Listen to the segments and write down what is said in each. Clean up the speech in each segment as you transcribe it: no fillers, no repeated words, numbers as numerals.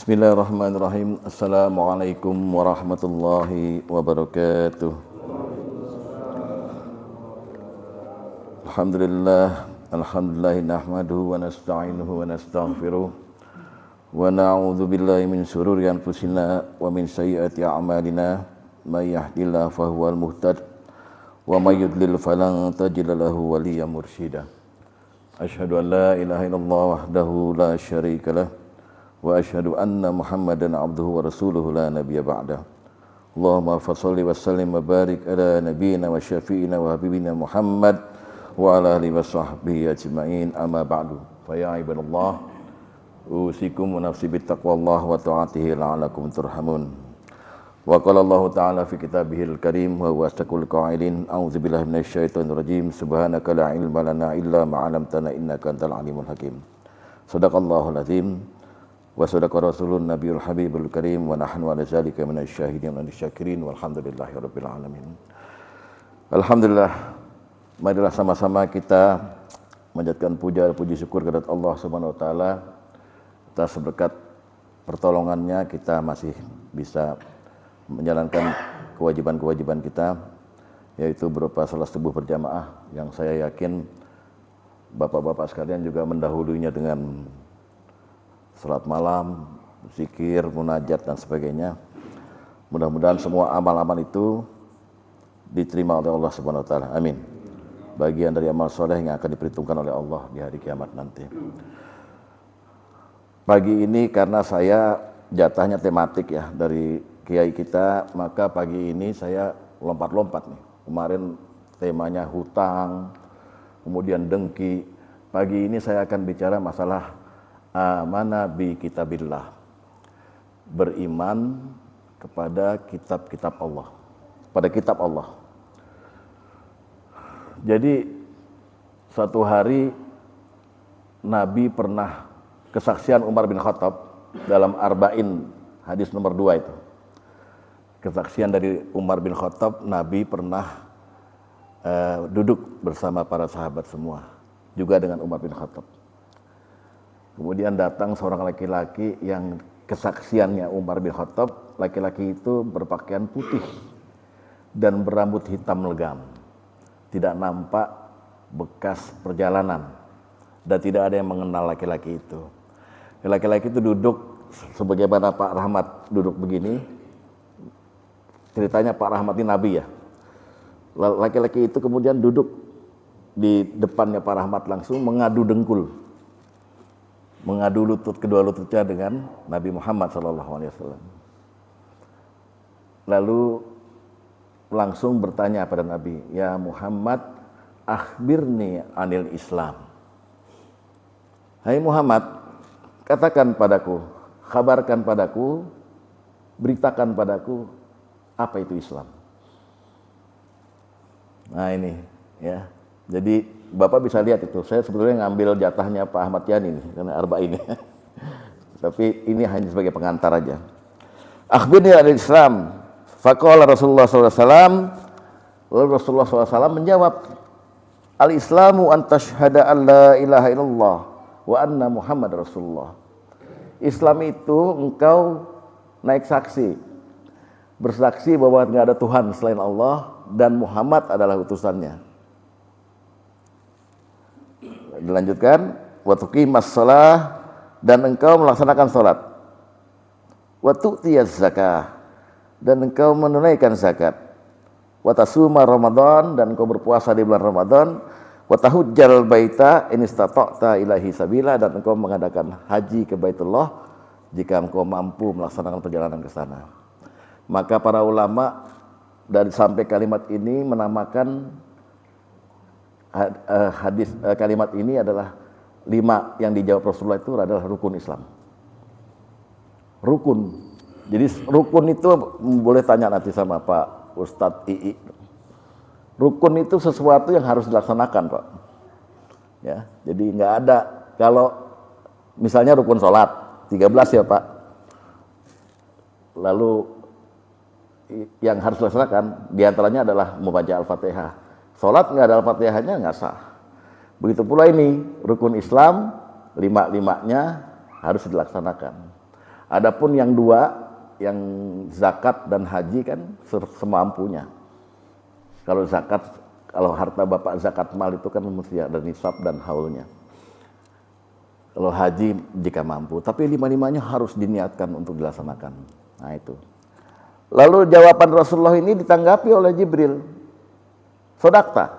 Bismillahirrahmanirrahim. Assalamualaikum warahmatullahi wabarakatuh. Alhamdulillah nahmaduhu wa nasta'inuhu wa nastaghfiruh wa na'udzu billahi min shururi anfusina wa min sayyiati a'malina may yahdihillahu fahuwal muhtad wa may yudlil falan tajida lahu waliyyan mursyida. Asyhadu an la ilaha illallah wahdahu la syarika lah wa asyhadu anna Muhammadan abduhu wa rasuluhu la nabiyya ba'dah. Allahumma fasholli wa sallim wa barik ala nabiyyina wa syafi'ina wa habibina Muhammad wa ala alihi wa sahbihi ajma'in, amma ba'du. Fa ya ibadallah, usikum wa nafsi bittaqwallah wa ta'atihi la'alakum turhamun. Wa qala Allah ta'ala fi kitabihil karim wa huwa asdaqul qa'ilin, a'udzu billahi minasyaitonir rajim, subhanaka la ilma lana illa ma 'allamtana innaka antal alimul hakim. Shadaqallahul azim wa sadaqa rasulun nabiyul habibul karim wa nahnu ala zalika minasy syahidin wa syakirin walhamdulillahi rabbil alamin. Alhamdulillah, marilah sama-sama kita menjadikan puja puji syukur kepada Allah Subhanahu wa taala atas berkat pertolongannya kita masih bisa menjalankan kewajiban-kewajiban kita, yaitu berupa salat subuh berjamaah yang saya yakin bapak-bapak sekalian juga mendahulunya dengan salat malam, zikir, munajat dan sebagainya. Mudah-mudahan semua amal-amal itu diterima oleh Allah Subhanahu wa taala. Amin. Bagian dari amal soleh yang akan diperhitungkan oleh Allah di hari kiamat nanti. Pagi ini karena saya jatahnya tematik ya dari kiai kita, maka pagi ini saya lompat-lompat nih. Kemarin temanya hutang, kemudian dengki. Pagi ini saya akan bicara masalah amana bi kitabillah, beriman kepada kitab-kitab Allah, pada kitab Allah. Jadi suatu hari Nabi pernah kesaksian Umar bin Khattab dalam Arba'in, hadis nomor 2 itu. Kesaksian dari Umar bin Khattab, Nabi pernah duduk bersama para sahabat semua, juga dengan Umar bin Khattab. Kemudian datang seorang laki-laki yang kesaksiannya Umar bin Khattab, laki-laki itu berpakaian putih dan berambut hitam legam. Tidak nampak bekas perjalanan dan tidak ada yang mengenal laki-laki itu. Laki-laki itu duduk sebagaimana Pak Rahmat duduk begini. Ceritanya Pak Rahmat ini Nabi ya. Laki-laki itu kemudian duduk di depannya Pak Rahmat langsung mengadu dengkul, mengadu lutut, kedua lututnya dengan Nabi Muhammad SAW. Lalu langsung bertanya pada Nabi, ya Muhammad, akhbirni anil Islam. Hai Muhammad, katakan padaku, kabarkan padaku, beritakan padaku, apa itu Islam? Nah ini ya, jadi Bapak bisa lihat itu, saya sebetulnya ngambil jatahnya Pak Ahmad Yani nih, karena Arba'in ini. Tapi ini hanya sebagai pengantar aja. Akhbirni anil Islam. Faqala Rasulullah SAW, lalu Rasulullah SAW menjawab, al-Islamu an tashhada an la ilaha illallah wa anna Muhammad Rasulullah. Islam itu engkau naik saksi, bersaksi bahwa tidak ada Tuhan selain Allah dan Muhammad adalah utusannya. Dilanjutkan, wa tuqimas shalah, dan engkau melaksanakan salat, wa tu'tiyaz zakah, dan engkau menunaikan zakat, wa tasuma Ramadan, dan engkau berpuasa di bulan Ramadan, wa tahujjal baita in istata'ta ilahi sabila, dan engkau mengadakan haji ke Baitullah jika engkau mampu melaksanakan perjalanan ke sana. Maka para ulama dari sampai kalimat ini menamakan kalimat ini adalah 5 yang dijawab Rasulullah itu adalah rukun Islam. Rukun. Jadi rukun itu boleh tanya nanti sama Pak Ustadz II. Rukun itu sesuatu yang harus dilaksanakan, Pak. Ya, jadi nggak ada kalau misalnya rukun sholat 13 ya Pak. Lalu yang harus dilaksanakan diantaranya adalah membaca Al-Fatihah. Sholat nggak ada Al-Fatihahnya nggak sah. Begitu pula ini rukun Islam 5-5-nya harus dilaksanakan. Adapun yang dua, yang zakat dan haji kan semampunya. Kalau zakat, kalau harta bapak zakat mal itu kan mesti ada nisab dan haulnya. Kalau haji jika mampu, tapi lima-limanya harus diniatkan untuk dilaksanakan. Nah itu. Lalu jawaban Rasulullah ini ditanggapi oleh Jibril. Sodakta,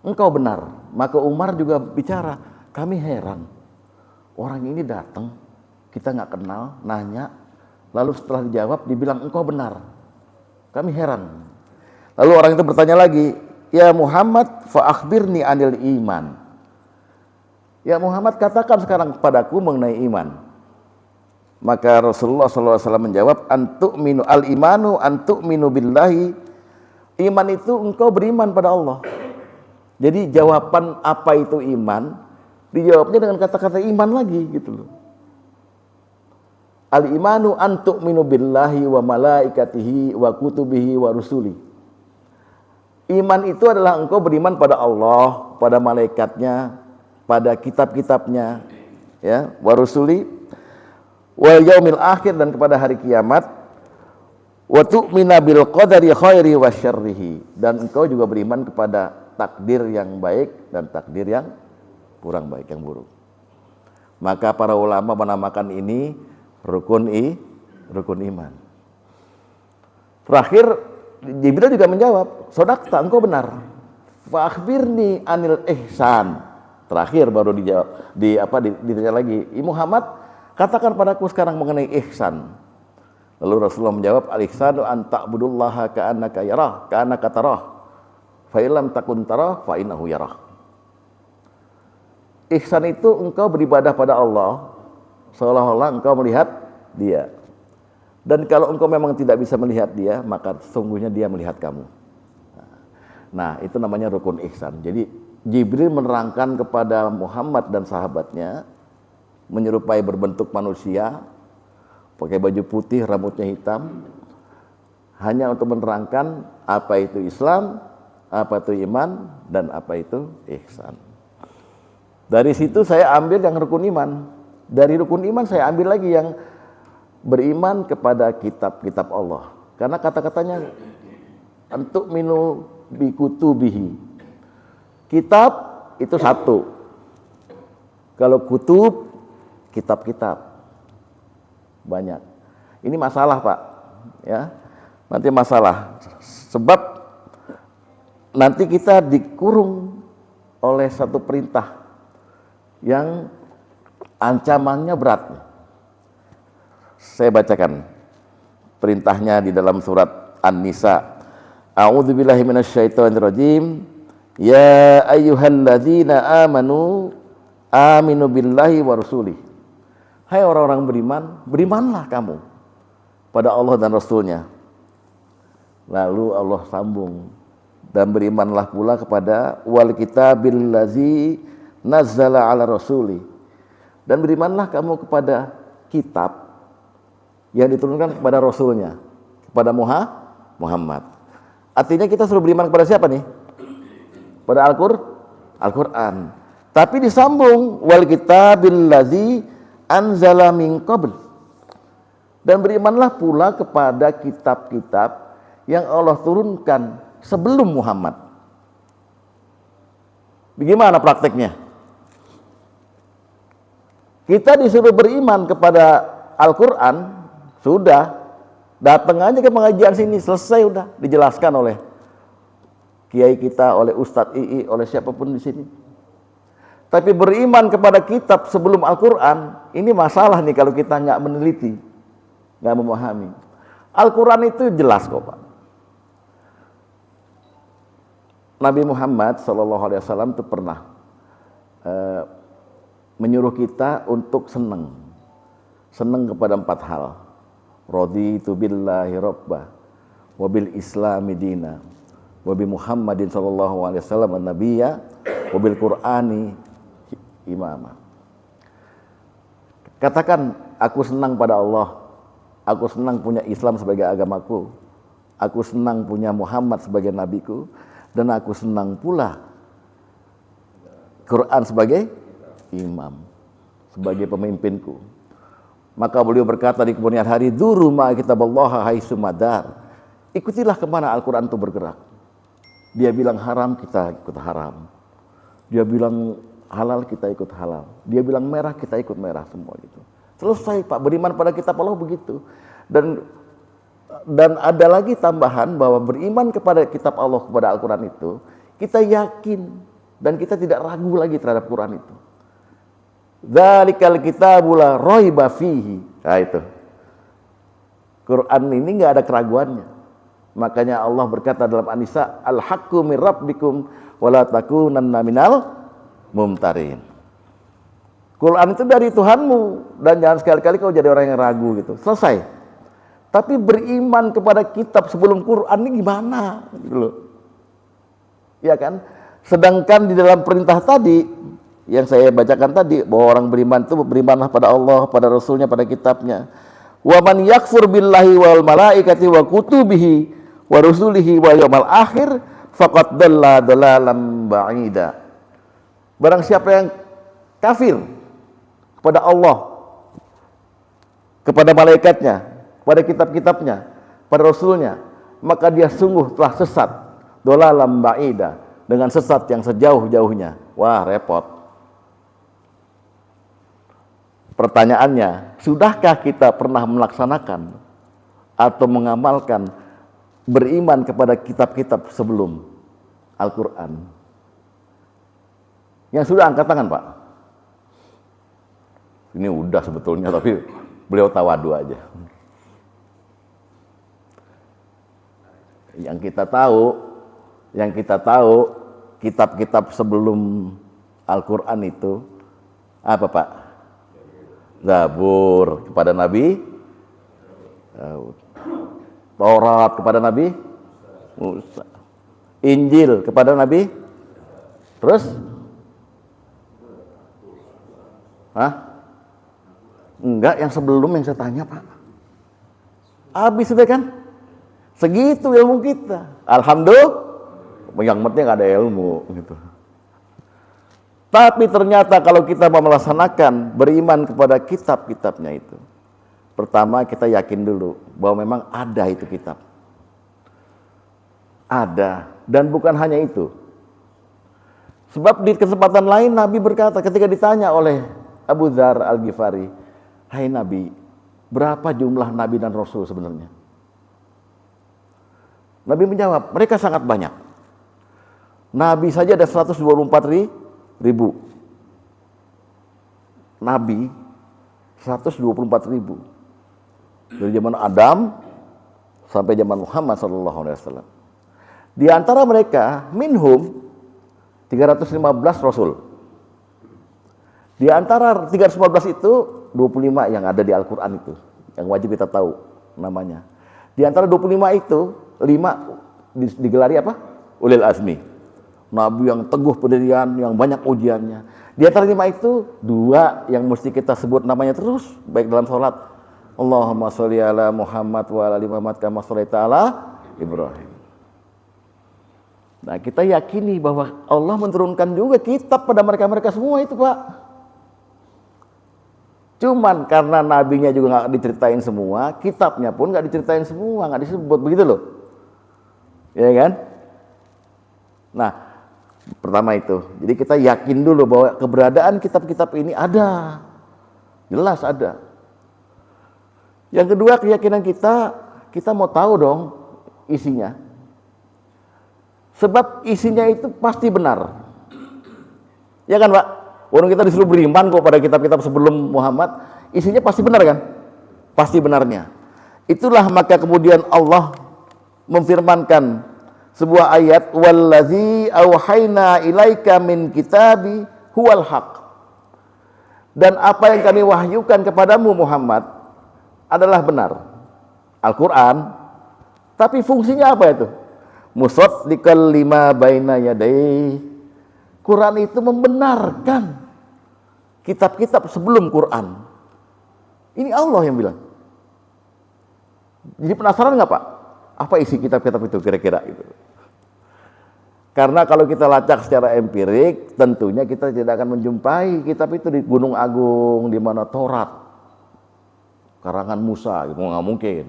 engkau benar. Maka Umar juga bicara, kami heran. Orang ini datang, kita nggak kenal, nanya, lalu setelah dijawab dibilang engkau benar. Kami heran. Lalu orang itu bertanya lagi, ya Muhammad, fa akhbirni anil iman. Ya Muhammad, katakan sekarang kepadaku mengenai iman. Maka Rasulullah SAW menjawab, antu'minu al-imanu antu'minu billahi. Iman itu engkau beriman pada Allah. Jadi jawaban apa itu iman, dijawabnya dengan kata-kata iman lagi gitu loh. Al-imanu antu'minu billahi wa malaikatihi wa kutubihi wa rusuli. Iman itu adalah engkau beriman pada Allah, pada malaikatnya, pada kitab-kitabnya, ya, wa rusuli, wal yaumil akhir, dan kepada hari kiamat, wa tu'mina bil qadari khairi wa syarrihi, dan engkau juga beriman kepada takdir yang baik dan takdir yang kurang baik, yang buruk. Maka para ulama menamakan ini rukun iman. Terakhir Jibril juga menjawab, sodakta, engkau benar. Fa akhbirni anil ihsan. Terakhir baru dijawab, ditanya lagi, Muhammad, katakan padaku sekarang mengenai ihsan. Lalu Rasulullah menjawab, al-ihsanu an ta'budullaha ka'annaka yarah, ka'annaka tarah. Fa illam takun tarah, fa innahu yarah. Ihsan itu engkau beribadah pada Allah seolah-olah engkau melihat Dia. Dan kalau engkau memang tidak bisa melihat Dia, maka sesungguhnya Dia melihat kamu. Nah, itu namanya rukun ihsan. Jadi Jibril menerangkan kepada Muhammad dan sahabatnya, menyerupai berbentuk manusia, pakai baju putih, rambutnya hitam, hanya untuk menerangkan apa itu Islam, apa itu iman, dan apa itu ihsan. Dari situ saya ambil yang rukun iman. Dari rukun iman saya ambil lagi yang beriman kepada kitab-kitab Allah. Karena kata-katanya antuk minu bi kutubihi. Kitab itu satu. Kalau kutub, kitab-kitab banyak. Ini masalah, Pak, ya. Nanti masalah. Sebab nanti kita dikurung oleh satu perintah yang ancamannya berat. Saya bacakan perintahnya di dalam surat An-Nisa. A'udzubillahi minasyaitonirrajim. Ya ayyuhalladzina amanu aminu billahi wa rasulih. Hai orang-orang beriman, berimanlah kamu pada Allah dan Rasulnya. Lalu Allah sambung, dan berimanlah pula kepada wal kitabil ladzi nazzala ala rasuli, dan berimanlah kamu kepada kitab yang diturunkan kepada Rasulnya, kepada Muhammad. Artinya kita suruh beriman kepada siapa nih? Pada Al-Quran. Tapi disambung wal kitabil ladzi anzala min qabl, dan berimanlah pula kepada kitab-kitab yang Allah turunkan sebelum Muhammad. Bagaimana prakteknya? Kita disuruh beriman kepada Al-Quran, sudah, datang aja ke pengajian sini, selesai, udah dijelaskan oleh kiai kita, oleh Ustadz II, oleh siapapun di sini. Tapi beriman kepada kitab sebelum Al-Quran, ini masalah nih kalau kita nggak meneliti, nggak memahami. Al-Quran itu jelas kok, Pak. Nabi Muhammad SAW itu pernah menyuruh kita untuk senang kepada 4 hal. Raditu billahi rabba, wa bil islami dina, wa bi Muhammadin sallallahu alaihi wasallam an-nabiyya, wa bil qur'ani imama. Katakan, aku senang pada Allah, aku senang punya Islam sebagai agamaku, aku senang punya Muhammad sebagai nabiku, dan aku senang pula Quran sebagai imam, sebagai pemimpinku. Maka beliau berkata di kemudian hari, "Dzuru ma kitaballaha haitsu madar." Ikutilah kemana Al-Quran itu bergerak. Dia bilang haram, kita ikut haram. Dia bilang halal, kita ikut halal. Dia bilang merah, kita ikut merah, semua gitu. Selesai Pak, beriman pada kitab Allah begitu. Dan ada lagi tambahan bahwa beriman kepada kitab Allah, kepada Al-Quran itu, kita yakin dan kita tidak ragu lagi terhadap Quran itu. Dzalikal kitabu la raiba fihi. Nah itu. Quran ini enggak ada keraguannya. Makanya Allah berkata dalam An-Nisa, "Al-haqqu mir rabbikum wa la takunanna minal mumtarin." Quran itu dari Tuhanmu dan jangan sekali-kali kau jadi orang yang ragu gitu. Selesai. Tapi beriman kepada kitab sebelum Quran ini gimana? Gitu loh. Ya kan? Sedangkan di dalam perintah tadi yang saya bacakan tadi bahwa orang beriman itu berimanlah pada Allah, pada Rasulnya, pada kitabnya. Wa man yakfur billahi wal malaikati wa kutubihi wa rusulihi wal yawmal akhir faqad dalla dalalan ba'ida. Barang siapa yang kafir kepada Allah, kepada malaikatnya, pada kitab-kitabnya, pada Rasulnya, maka dia sungguh telah sesat, dolalam ba'ida, dengan sesat yang sejauh-jauhnya. Wah, repot. Pertanyaannya, sudahkah kita pernah melaksanakan atau mengamalkan beriman kepada kitab-kitab sebelum Al-Quran? Yang sudah angkat tangan, Pak. Ini udah sebetulnya, tapi beliau tawadu aja. Yang kita tahu kitab-kitab sebelum Al-Quran itu apa, Pak? Zabur kepada Nabi Daud, Taurat kepada Nabi Musa, Injil kepada Nabi, terus enggak, yang sebelum yang saya tanya, Pak. Habis sudah kan? Segitu ilmu kita. Alhamdulillah, yang penting ada ilmu gitu. Tapi ternyata kalau kita mau melaksanakan beriman kepada kitab-kitabnya itu, pertama kita yakin dulu bahwa memang ada itu kitab. Ada, dan bukan hanya itu. Sebab di kesempatan lain Nabi berkata ketika ditanya oleh Abu Dzar Al-Ghifari, "Hai Nabi, berapa jumlah Nabi dan Rasul sebenarnya?" Nabi menjawab, mereka sangat banyak. Nabi saja ada 124.000. Nabi 124.000. Dari zaman Adam sampai zaman Muhammad SAW. Di antara mereka, minhum 315 Rasul. Di antara 315 itu, 25 yang ada di Al-Quran itu. Yang wajib kita tahu namanya. Di antara 25 itu, 5 digelari apa? Ulil azmi. Nabi yang teguh pendirian, yang banyak ujiannya. Di antara 5 itu, 2 yang mesti kita sebut namanya terus, baik dalam sholat. Allahumma sholli ala Muhammad wa ala ali Muhammad kama shallaita ala Ibrahim. Nah, kita yakini bahwa Allah menurunkan juga kitab pada mereka-mereka semua itu, Pak. Cuman karena nabinya juga nggak diceritain semua, kitabnya pun nggak diceritain semua, nggak disebut, begitu loh. Ya kan? Nah, pertama itu. Jadi kita yakin dulu bahwa keberadaan kitab-kitab ini ada. Jelas ada. Yang kedua, keyakinan kita mau tahu dong isinya. Sebab isinya itu pasti benar. Ya kan, Pak? Orang kita disuruh beriman kok pada kitab-kitab sebelum Muhammad, isinya pasti benar kan? Pasti benarnya. Itulah maka kemudian Allah memfirmankan sebuah ayat, wallazi auhayna ilaika min kitabi huwal haq. Dan apa yang kami wahyukan kepadamu Muhammad adalah benar. Al-Quran. Tapi fungsinya apa itu? Musaddiqal lima baina yadayhi. Quran itu membenarkan kitab-kitab sebelum Quran. Ini Allah yang bilang. Jadi penasaran nggak, Pak? Apa isi kitab-kitab itu kira-kira itu? Karena kalau kita lacak secara empirik, tentunya kita tidak akan menjumpai kitab itu di Gunung Agung, di mana Taurat. karangan Musa, gitu nggak mungkin.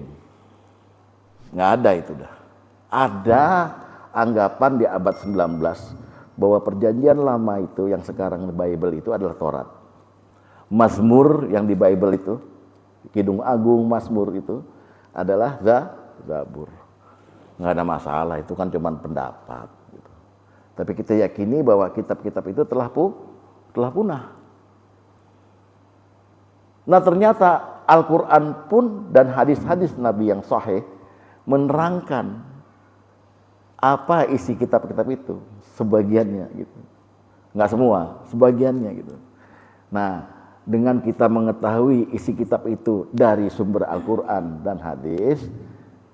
Nggak ada itu dah. Ada anggapan di abad 19 bahwa perjanjian lama itu yang sekarang di Bible itu adalah Taurat. Mazmur yang di Bible itu, Kidung Agung, Mazmur itu adalah Zabur. Nggak ada masalah, itu kan cuma pendapat. Gitu. Tapi kita yakini bahwa kitab-kitab itu telah punah. Nah ternyata Al-Quran pun dan hadis-hadis Nabi yang sahih menerangkan apa isi kitab-kitab itu, sebagiannya gitu. Nggak semua, sebagiannya gitu. Nah, dengan kita mengetahui isi kitab itu dari sumber Al-Quran dan hadis,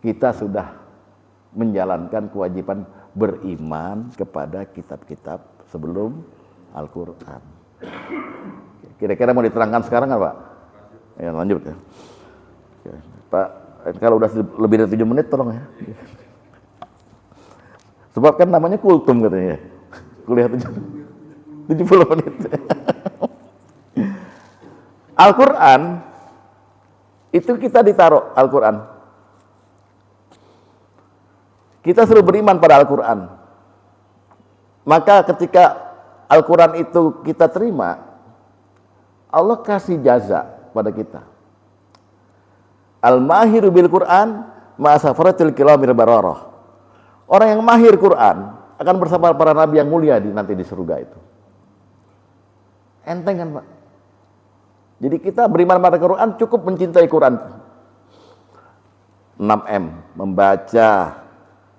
kita sudah menjalankan kewajiban beriman kepada kitab-kitab sebelum Al-Quran. Kira-kira mau diterangkan sekarang nggak Pak? Ya lanjut ya. Pak, kalau udah lebih dari 7 menit tolong ya. Sebab kan namanya kultum katanya. Kuliah 70 menit. Al-Quran itu kita ditaruh Al-Quran. Kita suruh beriman pada Al-Quran. Maka ketika Al-Quran itu kita terima, Allah kasih jaza pada kita. Al-mahiru bil Quran ma'asafaratil kilamir bararah. Orang yang mahir Quran akan bersama para nabi yang mulia nanti di surga itu. Enteng kan Pak? Jadi kita beriman pada Quran cukup mencintai Quran. 6M, membaca,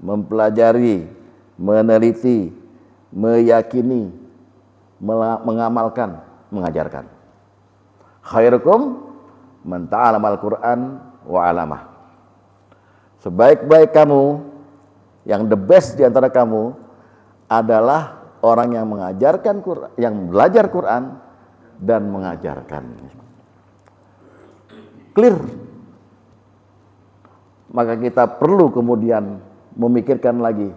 mempelajari, meneliti, meyakini, mengamalkan, mengajarkan. Khairukum man ta'allama al-Quran wa 'allamah. Sebaik-baik kamu, yang the best di antara kamu adalah orang yang mengajarkan Quran, yang belajar Quran dan mengajarkan. Clear. Maka kita perlu kemudian memikirkan lagi,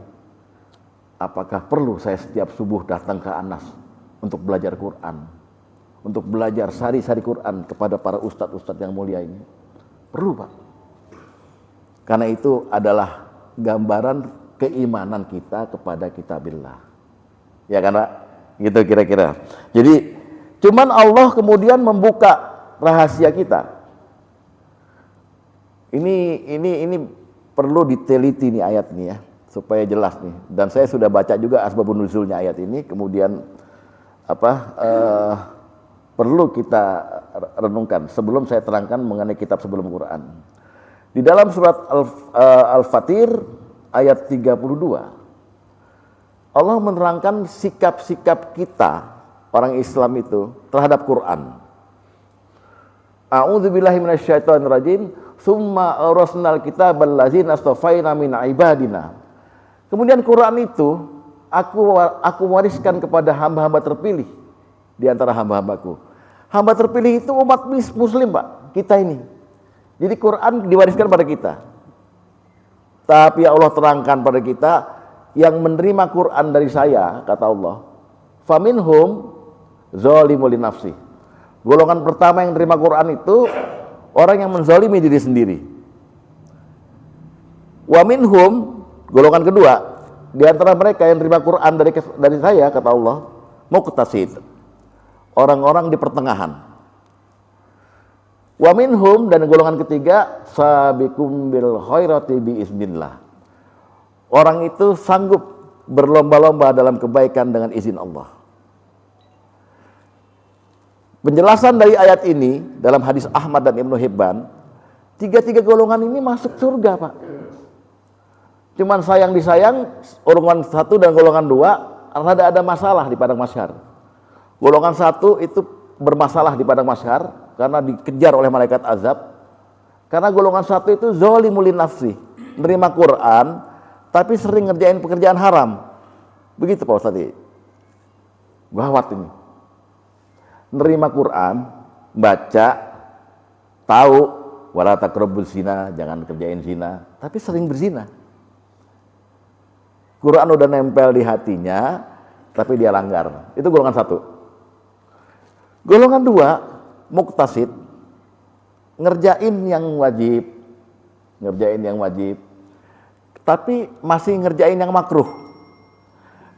apakah perlu saya setiap subuh datang ke Anas untuk belajar Quran, untuk belajar sari-sari Quran kepada para ustadz-ustadz yang mulia ini? Perlu Pak. Karena itu adalah gambaran keimanan kita kepada kitabillah. Ya kan Pak? Gitu kira-kira. Jadi cuman Allah kemudian membuka rahasia kita. Ini perlu diteliti nih ayat ini ya, supaya jelas nih. Dan saya sudah baca juga asbabun nuzulnya ayat ini, kemudian perlu kita renungkan sebelum saya terangkan mengenai kitab sebelum Quran. Di dalam surat Al-Fatir ayat 32, Allah menerangkan sikap-sikap kita orang Islam itu terhadap Quran. A'udzubillahi minasyaitonirrajim. Summa awrasnal kitabal ladzina astafaina min ibadina. Kemudian Quran itu aku wariskan kepada hamba-hamba terpilih di antara hamba-hambaku. Hamba terpilih itu umat muslim Pak, kita ini. Jadi Quran diwariskan pada kita. Tapi Allah terangkan pada kita, yang menerima Quran dari saya, kata Allah, faminhum zalimul linafsi. Golongan pertama yang menerima Quran itu orang yang menzalimi diri sendiri. Wa minhum, golongan kedua, di antara mereka yang menerima Quran dari saya, kata Allah, muqtasid, orang-orang di pertengahan. Wa minhum, dan golongan ketiga, sabiqum bil khairati bi iznillah. Orang itu sanggup berlomba-lomba dalam kebaikan dengan izin Allah. Penjelasan dari ayat ini dalam hadis Ahmad dan Ibnu Hibban, tiga-tiga golongan ini masuk surga Pak. Cuman sayang disayang, golongan 1 dan golongan 2 ada masalah di padang mahsyar. Golongan 1 itu bermasalah di padang mahsyar karena dikejar oleh malaikat azab. Karena golongan 1 itu zalimul nafsi, menerima Quran tapi sering ngerjain pekerjaan haram. Begitu Pak Ustadz. Gawat ini. Nerima Quran, baca, tahu wala taqrabuz zina, jangan kerjain zina, tapi sering berzina. Quran udah nempel di hatinya, tapi dia langgar. Itu golongan 1. Golongan 2, muqtasid. ngerjain yang wajib, tapi masih ngerjain yang makruh,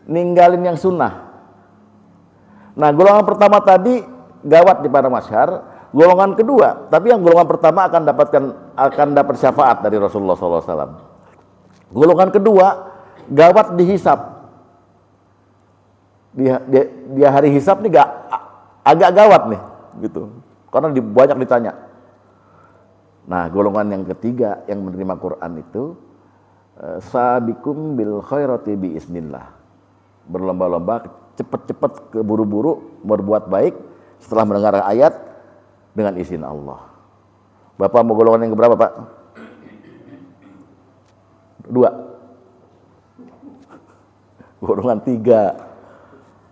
ninggalin yang sunnah. Nah, golongan pertama tadi gawat di padang mahsyar, golongan kedua, tapi yang golongan pertama akan dapat syafaat dari Rasulullah SAW. Golongan kedua gawat dihisab. Di hari hisab nih agak gawat nih, gitu. Karena banyak ditanya. Nah, golongan yang ketiga yang menerima Quran itu sabiqum bil khairati bi iznillah. Berlomba-lomba cepat-cepat keburu-buru berbuat baik setelah mendengar ayat dengan izin Allah. Bapak mau golongan yang keberapa, Pak? 2. Golongan 3.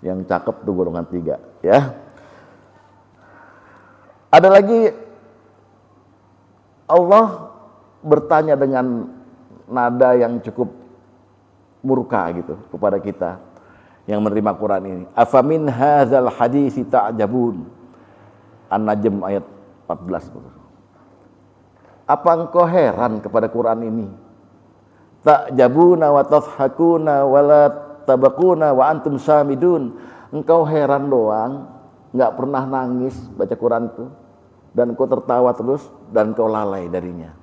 Yang cakep tuh golongan 3, ya. Ada lagi, Allah bertanya dengan nada yang cukup murka gitu kepada kita yang menerima Quran ini. Afamin hadzal haditsi ta'jabun. An-Najm ayat 14. Apa engkau heran kepada Quran ini? Ta'jabuna wa tadhakuna wa la tabaquna wa antum samidun. Engkau heran doang, enggak pernah nangis baca Quran itu, dan engkau tertawa terus dan engkau lalai darinya.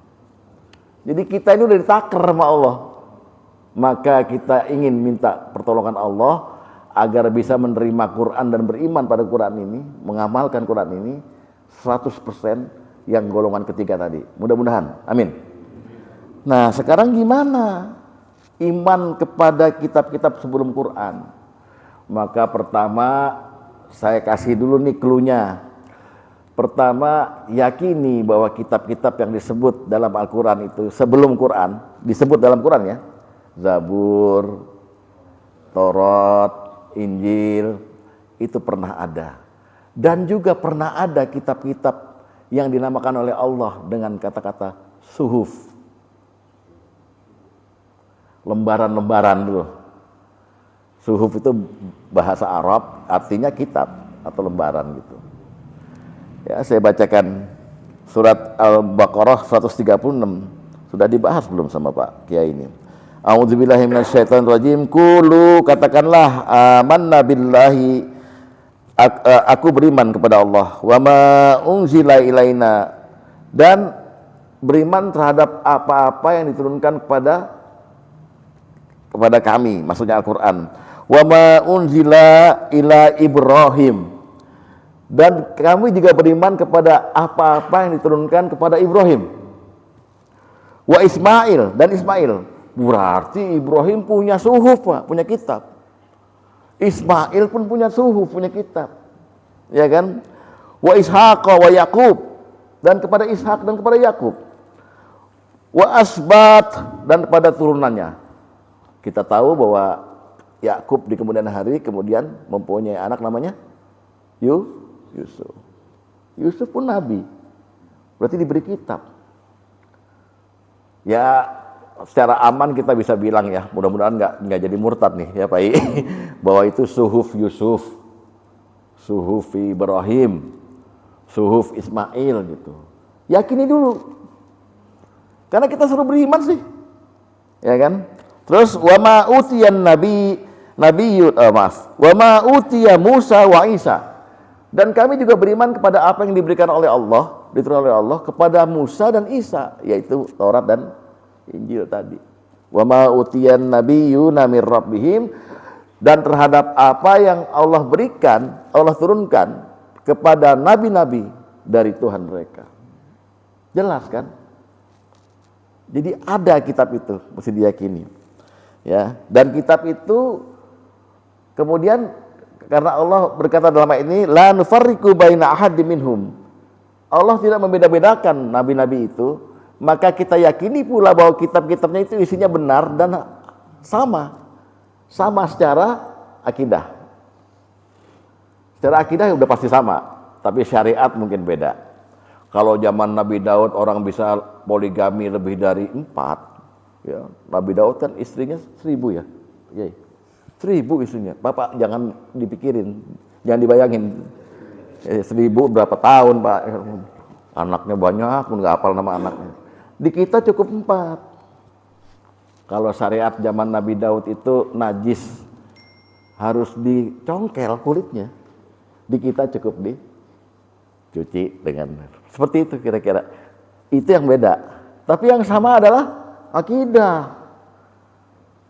Jadi kita ini udah ditaker sama Allah. Maka kita ingin minta pertolongan Allah agar bisa menerima Quran dan beriman pada Quran ini, mengamalkan Quran ini 100% yang golongan ketiga tadi. Mudah-mudahan. Amin. Nah, sekarang gimana iman kepada kitab-kitab sebelum Quran? Maka pertama saya kasih dulu nih clue-nya. Pertama, yakini bahwa kitab-kitab yang disebut dalam Al-Quran itu sebelum Quran, disebut dalam Quran ya, Zabur, Taurat, Injil, itu pernah ada. Dan juga pernah ada kitab-kitab yang dinamakan oleh Allah dengan kata-kata suhuf. Lembaran-lembaran dulu. Suhuf itu bahasa Arab, artinya kitab atau lembaran gitu. Ya, saya bacakan surat Al-Baqarah 136. Sudah dibahas belum sama Pak Kiai ini? A'udzubillahi minasyaitonirrajim. Qulu, katakanlah, amanna billahi, aku beriman kepada Allah, wa ma unzila ilaina, dan beriman terhadap apa-apa yang diturunkan kepada kami, maksudnya Al-Qur'an. Wa ma unzila ila Ibrahim, dan kami juga beriman kepada apa-apa yang diturunkan kepada Ibrahim. Wa Ismail, dan Ismail. Berarti Ibrahim punya suhuf, Pak, punya kitab. Ismail pun punya suhuf, punya kitab. Ya kan? Wa Ishaq wa Yaqub, dan kepada Ishak dan kepada Yakub. Wa Asbat, dan kepada turunannya. Kita tahu bahwa Yakub di kemudian hari kemudian mempunyai anak namanya Yusuf. Yusuf pun nabi, berarti diberi kitab. Ya, secara aman kita bisa bilang ya, mudah-mudahan nggak jadi murtad nih ya Pak I, bahwa itu suhuf Yusuf, suhuf Ibrahim, suhuf Ismail gitu. Yakini dulu, karena kita suruh beriman sih, ya kan? Terus wa ma utiyan wa ma utiya Musa wa Isa. Dan kami juga beriman kepada apa yang diberikan oleh Allah, diturunkan oleh Allah kepada Musa dan Isa, yaitu Taurat dan Injil tadi. Wa ma utiyan nabiyyuna mir rabbihim, dan terhadap apa yang Allah berikan, Allah turunkan kepada nabi-nabi dari Tuhan mereka. Jelas kan? Jadi ada kitab itu, mesti diyakini. Ya, dan kitab itu kemudian karena Allah berkata dalam ayat ini, la nufarriqu baina ahadin minhum. Allah tidak membeda-bedakan nabi-nabi itu, maka kita yakini pula bahwa kitab-kitabnya itu isinya benar dan sama secara akidah. Secara akidah udah pasti sama, tapi syariat mungkin beda. Kalau zaman Nabi Daud orang bisa poligami lebih dari 4, ya. Nabi Daud kan istrinya 1000 ya. 1000 istrinya. Bapak jangan dipikirin, jangan dibayangin. 1000 berapa tahun, Pak? Anaknya banyak, pun nggak hafal nama anaknya. Di kita cukup 4. Kalau syariat zaman Nabi Daud itu najis, harus dicongkel kulitnya. Di kita cukup dicuci dengan seperti itu kira-kira. Itu yang beda. Tapi yang sama adalah akidah.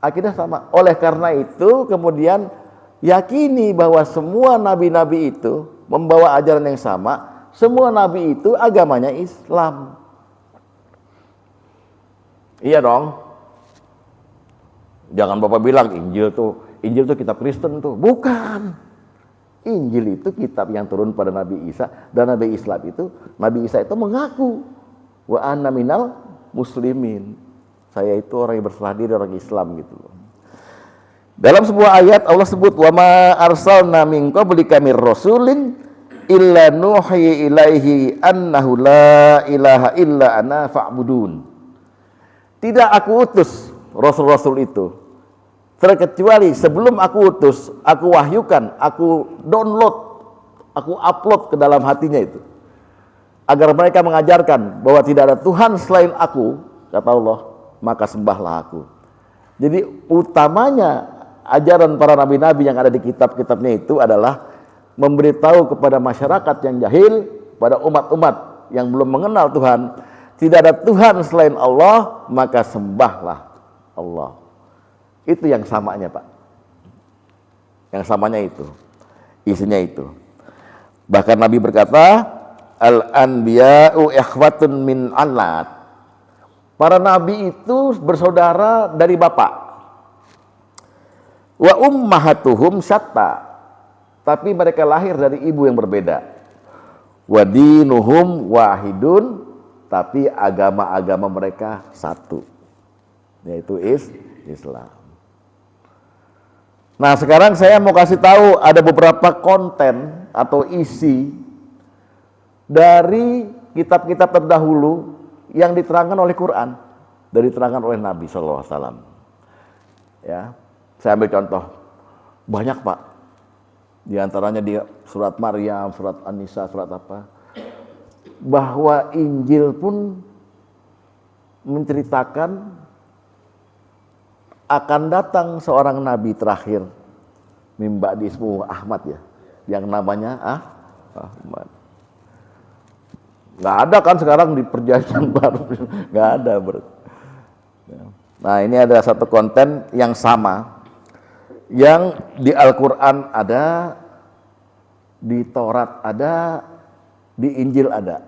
Akidah sama. Oleh karena itu kemudian yakini bahwa semua nabi-nabi itu membawa ajaran yang sama. Semua nabi itu agamanya Islam. Iya dong. Jangan Bapak bilang Injil tuh kitab Kristen tuh. Bukan. Injil itu kitab yang turun pada Nabi Isa, dan Nabi Isa itu mengaku wa anna minal muslimin. Saya itu orang yang berserah diri, orang Islam gitu loh. Dalam sebuah ayat Allah sebut wa ma arsalna min qablika mir rasulin illa nuhi ilaihi annahu la ilaha illa ana fa'budun. Tidak aku utus rasul-rasul itu terkecuali sebelum aku utus, aku wahyukan, aku download, aku upload ke dalam hatinya itu, agar mereka mengajarkan bahwa tidak ada Tuhan selain aku, kata Allah, maka sembahlah aku. Jadi utamanya ajaran para nabi-nabi yang ada di kitab-kitabnya itu adalah memberitahu kepada masyarakat yang jahil, pada umat-umat yang belum mengenal Tuhan, tidak ada Tuhan selain Allah, maka sembahlah Allah. Itu yang samanya, Pak. Yang samanya itu. Isinya itu. Bahkan Nabi berkata, al-anbiya'u ikhwatun min alad. Para nabi itu bersaudara dari bapak. Wa ummahatuhum syatta. Tapi mereka lahir dari ibu yang berbeda. Wa dinuhum wahidun. Tapi agama-agama mereka satu. Yaitu Islam. Nah sekarang saya mau kasih tahu ada beberapa konten atau isi dari kitab-kitab terdahulu yang diterangkan oleh Quran, dan diterangkan oleh Nabi SAW. Ya, saya ambil contoh, banyak Pak. Di antaranya di surat Maryam, surat An-Nisa, surat apa, bahwa Injil pun menceritakan akan datang seorang nabi terakhir, mimba di ismu Ahmad ya, yang namanya Ahmad. Nggak ada kan sekarang di perjanjian baru, nggak ada. Nah ini ada satu konten yang sama, yang di Al-Quran ada, di Taurat ada, di Injil ada.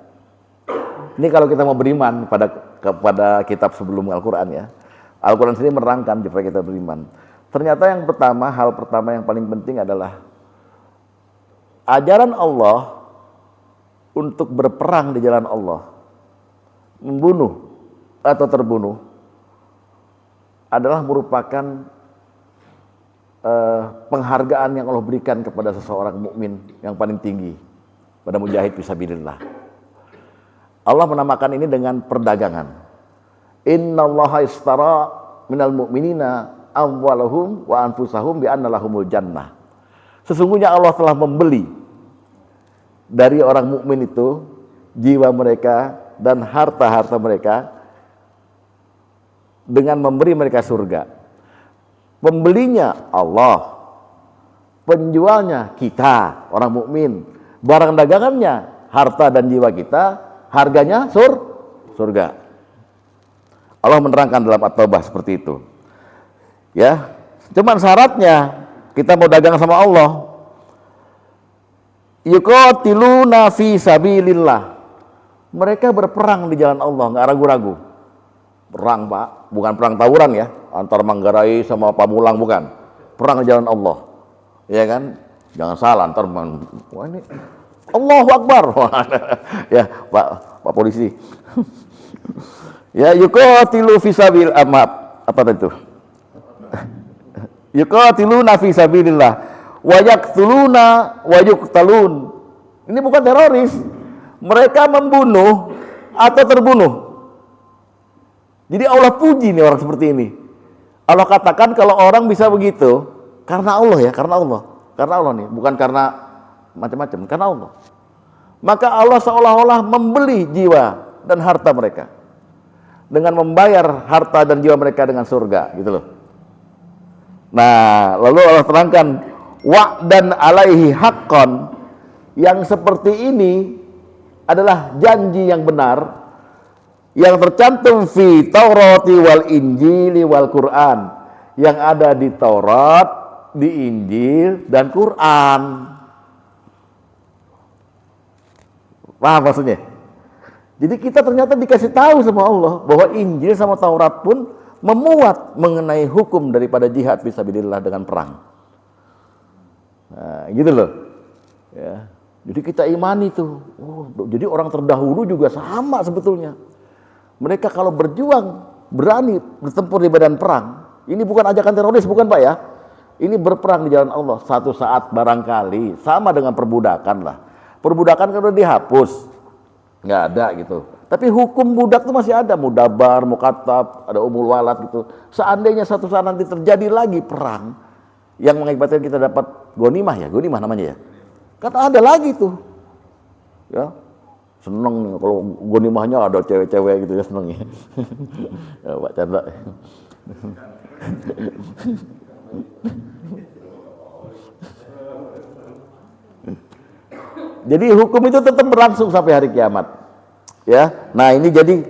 Ini kalau kita mau beriman kepada kitab sebelum Al-Quran ya. Al-Quran sendiri menerangkan supaya kita beriman. Ternyata yang pertama, hal pertama yang paling penting adalah ajaran Allah untuk berperang di jalan Allah, membunuh atau terbunuh, adalah merupakan penghargaan yang Allah berikan kepada seseorang mukmin yang paling tinggi, pada mujahid fisabilillah. Allah menamakan ini dengan perdagangan. Innallaha istara minal mu'minina amwalahum wa anfusahum bi anna lahumul jannah. Sesungguhnya Allah telah membeli dari orang mukmin itu jiwa mereka dan harta-harta mereka dengan memberi mereka surga. Pembelinya Allah, penjualnya kita, orang mukmin. Barang dagangannya harta dan jiwa kita, harganya surga. Allah menerangkan dalam At-Taubah seperti itu. Ya, cuman syaratnya kita mau dagang sama Allah. Yuqatiluna fi sabilillah. Mereka berperang di jalan Allah, nggak ragu-ragu. Perang Pak, bukan perang tawuran ya, antar Manggarai sama Pamulang, bukan. Perang di jalan Allah, ya kan? Jangan salah, antar wah ini Allahu Akbar, ya Pak polisi. Ya yuqatilu fi sabil apa itu? Yuqatiluna fi sabilillah wa yaqtuluna wa yuqtalun. Ini bukan teroris. Mereka membunuh atau terbunuh. Jadi Allah puji nih orang seperti ini. Allah katakan kalau orang bisa begitu karena Allah ya, karena Allah nih, bukan karena macam-macam, karena Allah. maka Allah seolah-olah membeli jiwa dan harta mereka dengan membayar harta dan jiwa mereka dengan surga, gitu loh. Nah, lalu Allah terangkan, wa'dan alaihi haqqan, yang seperti ini adalah janji yang benar yang tercantum fi Taurati wal Injili wal Quran, yang ada di Taurat, di Injil dan Quran. Paham maksudnya? Jadi kita ternyata dikasih tahu sama Allah bahwa Injil sama Taurat pun memuat mengenai hukum daripada jihad fisabilillah dengan perang. Nah, gitu loh. Ya. Jadi kita imani tuh. Oh, jadi orang terdahulu juga sama sebetulnya. Mereka kalau berjuang, berani bertempur di medan perang. Ini bukan ajakan teroris, bukan Pak ya. Ini berperang di jalan Allah. Satu saat barangkali sama dengan perbudakan lah. Perbudakan kan udah dihapus, nggak ada gitu. Tapi hukum budak itu masih ada, mudabar, mukatab, ada umul walad gitu. Seandainya satu saat nanti terjadi lagi perang yang mengakibatkan kita dapat gonimah ya, gonimah namanya ya. Kan ada lagi tuh, ya. Seneng nih kalau gonimahnya ada cewek-cewek gitu ya, seneng ya. Ya Pak Chandra. Jadi hukum itu tetap berlangsung sampai hari kiamat. Ya. Nah, ini jadi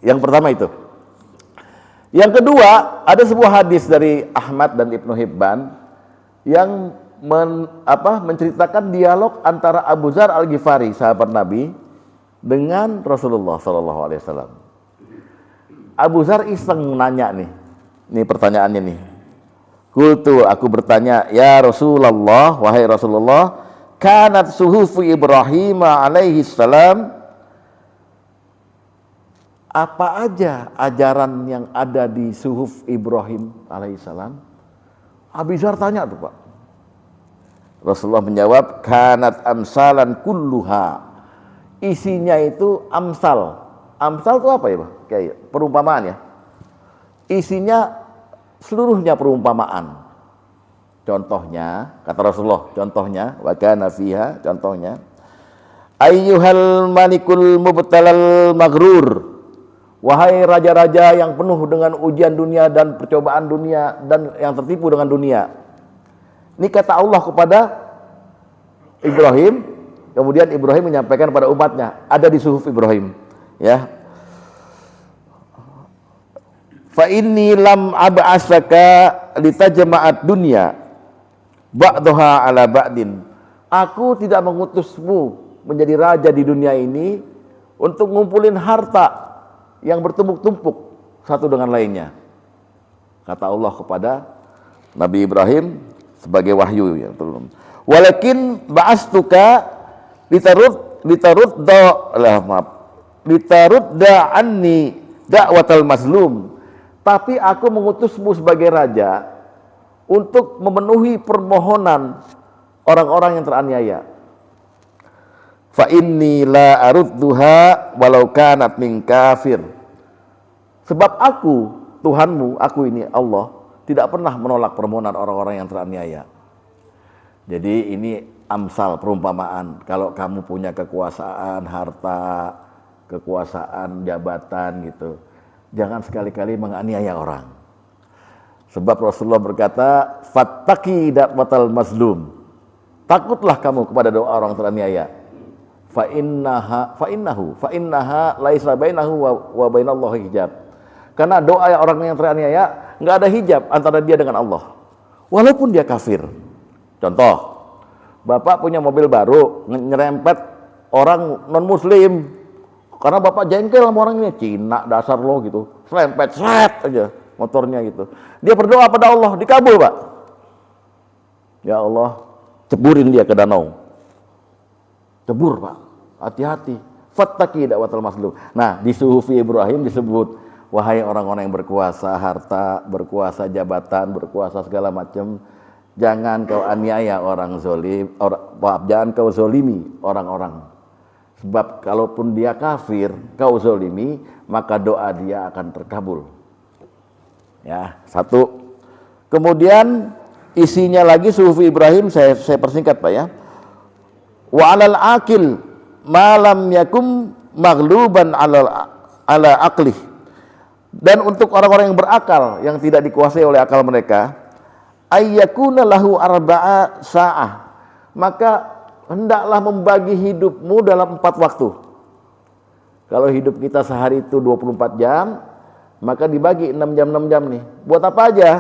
yang pertama itu. Yang kedua, ada sebuah hadis dari Ahmad dan Ibnu Hibban yang menceritakan dialog antara Abu Dzar Al-Ghifari, sahabat Nabi, dengan Rasulullah SAW. Abu Dzar iseng nanya nih pertanyaannya nih. Qultu, aku bertanya, ya Rasulullah, wahai Rasulullah, kanat suhufu Ibrahim alaihi salam, apa aja ajaran yang ada di suhuf Ibrahim alaihi salam? Abu Dzar tanya tuh Pak. Rasulullah menjawab, kanat amsalan kulluha. Isinya itu amsal. Amsal itu apa ya Pak? Kayak perumpamaan ya. Isinya seluruhnya perumpamaan. Contohnya, kata Rasulullah, contohnya, wa kana fiha, contohnya, ayyuhal malikul mubtalal maghrur, wahai raja-raja yang penuh dengan ujian dunia dan percobaan dunia dan yang tertipu dengan dunia. Ini kata Allah kepada Ibrahim, kemudian Ibrahim menyampaikan pada umatnya, ada di suhuf Ibrahim, ya. Fa inni lam ab'asaka litajma'ad dunya ba'daha ala ba'din. Aku tidak mengutusmu menjadi raja di dunia ini untuk ngumpulin harta yang bertumpuk-tumpuk satu dengan lainnya. Kata Allah kepada Nabi Ibrahim sebagai wahyu yang turun. Walakin ba'astuka litarudda anni da'watal mazlum. Tapi aku mengutusmu sebagai raja untuk memenuhi permohonan orang-orang yang teraniaya. Fa inni la arudduha walau kanat min kafir. Sebab aku, Tuhanmu, aku ini Allah, tidak pernah menolak permohonan orang-orang yang teraniaya. Jadi ini amsal, perumpamaan. Kalau kamu punya kekuasaan, harta, kekuasaan, jabatan gitu, jangan sekali-kali menganiaya orang. Sebab Rasulullah berkata, fattaqi da'watal mazlum. Takutlah kamu kepada doa orang teraniaya. Fa innaha laisa bainahu wa bainallahi hijab. Karena doa orang yang teraniaya enggak ada hijab antara dia dengan Allah. Walaupun dia kafir. Contoh, Bapak punya mobil baru, nyerempet orang non muslim. Karena Bapak jengkel sama orang ini, Cina dasar lo gitu. Serempet, seret aja motornya gitu. Dia berdoa pada Allah, dikabul Pak. Ya Allah, ceburin dia ke danau. Cebur Pak, hati-hati. Fattaqi da'watal mazlum. Nah, di suhufi Ibrahim disebut, wahai orang-orang yang berkuasa harta, berkuasa jabatan, berkuasa segala macam, jangan kau aniaya orang zolim, jangan kau zolimi orang-orang. Sebab kalaupun dia kafir, kau zolimi, maka doa dia akan terkabul. Ya, satu. Kemudian isinya lagi suhufi Ibrahim, saya persingkat Pak ya. wa 'alal aqil ma lam yakum maghluban 'ala aqlih. Dan untuk orang-orang yang berakal yang tidak dikuasai oleh akal mereka, ayyakuna lahu arba'a sa'ah, maka hendaklah membagi hidupmu dalam 4 waktu. Kalau hidup kita sehari itu 24 jam, maka dibagi 6 jam 6 jam nih. Buat apa aja?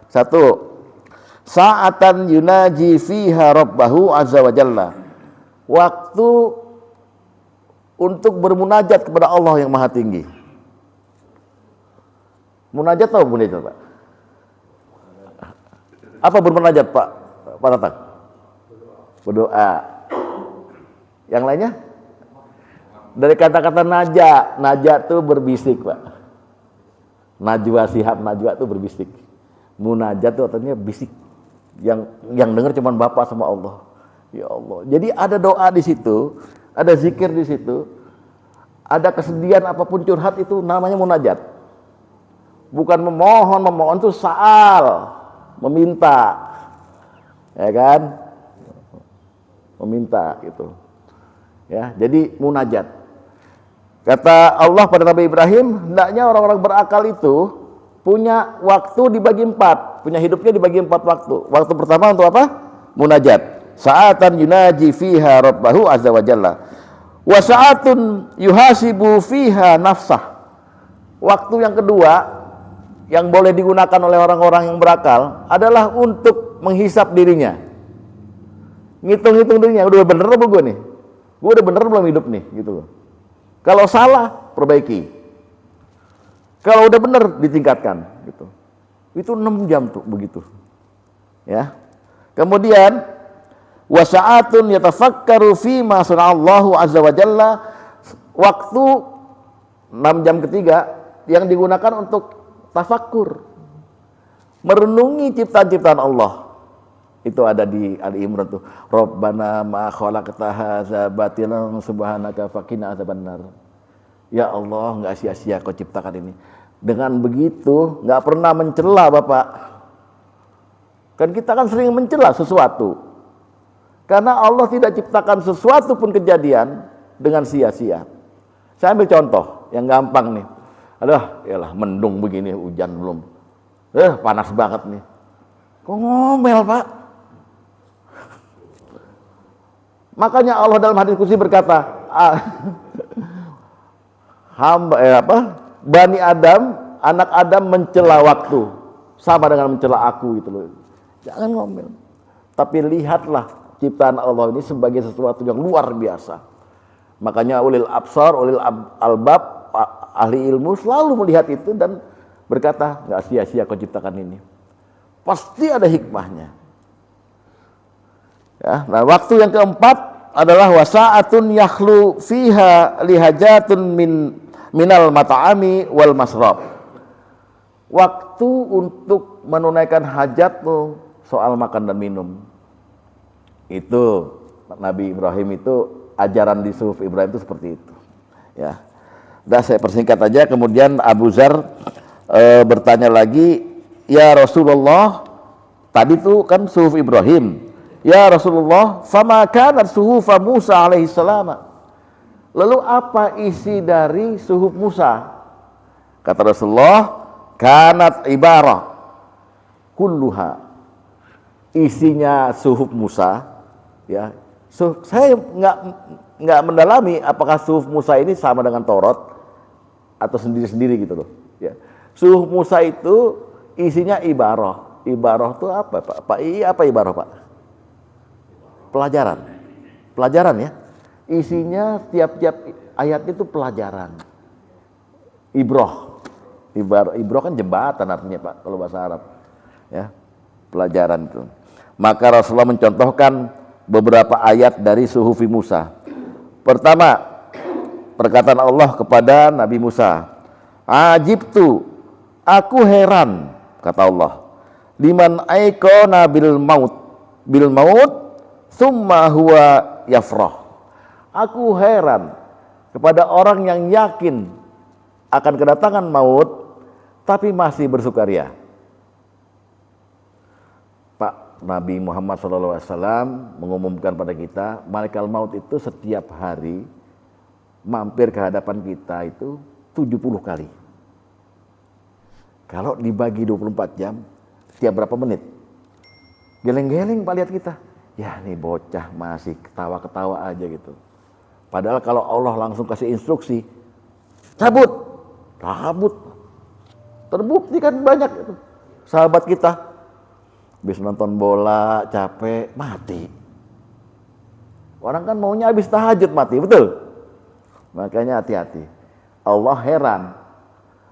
1, sa'atan yunaji fiha rabbahu azza wa jalla, waktu untuk bermunajat kepada Allah yang maha tinggi. Munajat atau munajat, Pak? Apa bermunajat, Pak Tatang? Berdoa. Yang lainnya? Dari kata-kata naja itu berbisik, Pak. Najwa Shihab, najwa itu berbisik. Munajat itu artinya bisik. Yang dengar cuma Bapak sama Allah. Ya Allah. Jadi ada doa di situ, ada zikir di situ, ada kesedihan apapun curhat itu namanya munajat. Bukan memohon itu sa'al, meminta. Ya kan? Meminta gitu. Ya, jadi munajat. Kata Allah pada Nabi Ibrahim, hendaknya orang-orang berakal itu punya waktu dibagi 4, punya hidupnya dibagi 4 waktu. Waktu pertama untuk apa? Munajat. Sa'atan yunaji fiha rabbahu azza wa jalla. Wa sa'atun yuhasibu fiha nafsah. Waktu yang kedua yang boleh digunakan oleh orang-orang yang berakal adalah untuk menghisap dirinya. Ngitung-ngitung dirinya, udah bener apa gue nih? Gue udah bener belum hidup nih, gitu loh. Kalau salah, perbaiki. Kalau udah bener, ditingkatkan, gitu. Itu 6 jam tuh, begitu. Ya. Kemudian, wasa'atun yatafakkaru fima sunallahu azza wa jalla, waktu 6 jam ketiga yang digunakan untuk tafakkur, merenungi ciptaan-ciptaan Allah. Itu ada di Ali Imran tuh. Rabbana ma khalaqta hadza batilan subhanaka faqina adzabannar. Ya Allah, enggak sia-sia kau ciptakan ini. Dengan begitu enggak pernah mencela, Bapak. Kan kita kan sering mencela sesuatu. Karena Allah tidak ciptakan sesuatu pun kejadian dengan sia-sia. Saya ambil contoh yang gampang nih. Aduh, yalah mendung begini, hujan belum. Panas banget nih. Kok ngomel, Pak? Makanya Allah dalam hadis qudsi berkata, Bani Adam, anak Adam mencela waktu sama dengan mencela aku gitu loh. Jangan ngomel. Tapi lihatlah ciptaan Allah ini sebagai sesuatu yang luar biasa. Makanya ulil absar, ulil albab, ahli ilmu selalu melihat itu dan berkata, nggak sia-sia kau ciptakan ini. Pasti ada hikmahnya. Ya, nah waktu yang keempat adalah wasa'atun yakhlu fiha lihajatun minal mata'ami wal masrab. Waktu untuk menunaikan hajatmu soal makan dan minum. Itu Nabi Ibrahim itu, ajaran di Suhuf Ibrahim itu seperti itu. Ya. Udah saya persingkat aja. Kemudian Abu Dzar bertanya lagi, ya Rasulullah, tadi tuh kan Suhuf Ibrahim. Ya Rasulullah, fama kanat suhufa Musa alaihi salam. Lalu apa isi dari Suhuf Musa? Kata Rasulullah, kanat ibarah kulluha. Isinya Suhuf Musa, ya. Saya nggak mendalami apakah Suhuf Musa ini sama dengan Taurat atau sendiri-sendiri gitu loh. Ya. Suhuf Musa itu isinya ibarah. Ibarah itu apa, Pak? Apa ibarah, Pak? Pelajaran. Pelajaran ya. Isinya tiap-tiap ayat itu pelajaran. Ibroh. Ibroh kan jembatan artinya, Pak, kalau bahasa Arab. Ya. Pelajaran itu. Maka Rasulullah mencontohkan beberapa ayat dari Suhufi Musa. Pertama, perkataan Allah kepada Nabi Musa, ajibtu, aku heran, kata Allah, liman aikona bil maut summa huwa yafrah. Aku heran kepada orang yang yakin akan kedatangan maut tapi masih bersukaria. Pak, Nabi Muhammad SAW mengumumkan pada kita, malaikat maut itu setiap hari mampir ke hadapan kita itu 70 kali. Kalau dibagi 24 jam, setiap berapa menit? Geleng-geleng Pak lihat kita. Ya nih bocah masih ketawa-ketawa aja gitu. Padahal kalau Allah langsung kasih instruksi, cabut. Terbukti kan banyak itu. Sahabat kita, habis nonton bola, capek, mati. Orang kan maunya habis tahajud mati, betul? Makanya hati-hati. Allah heran.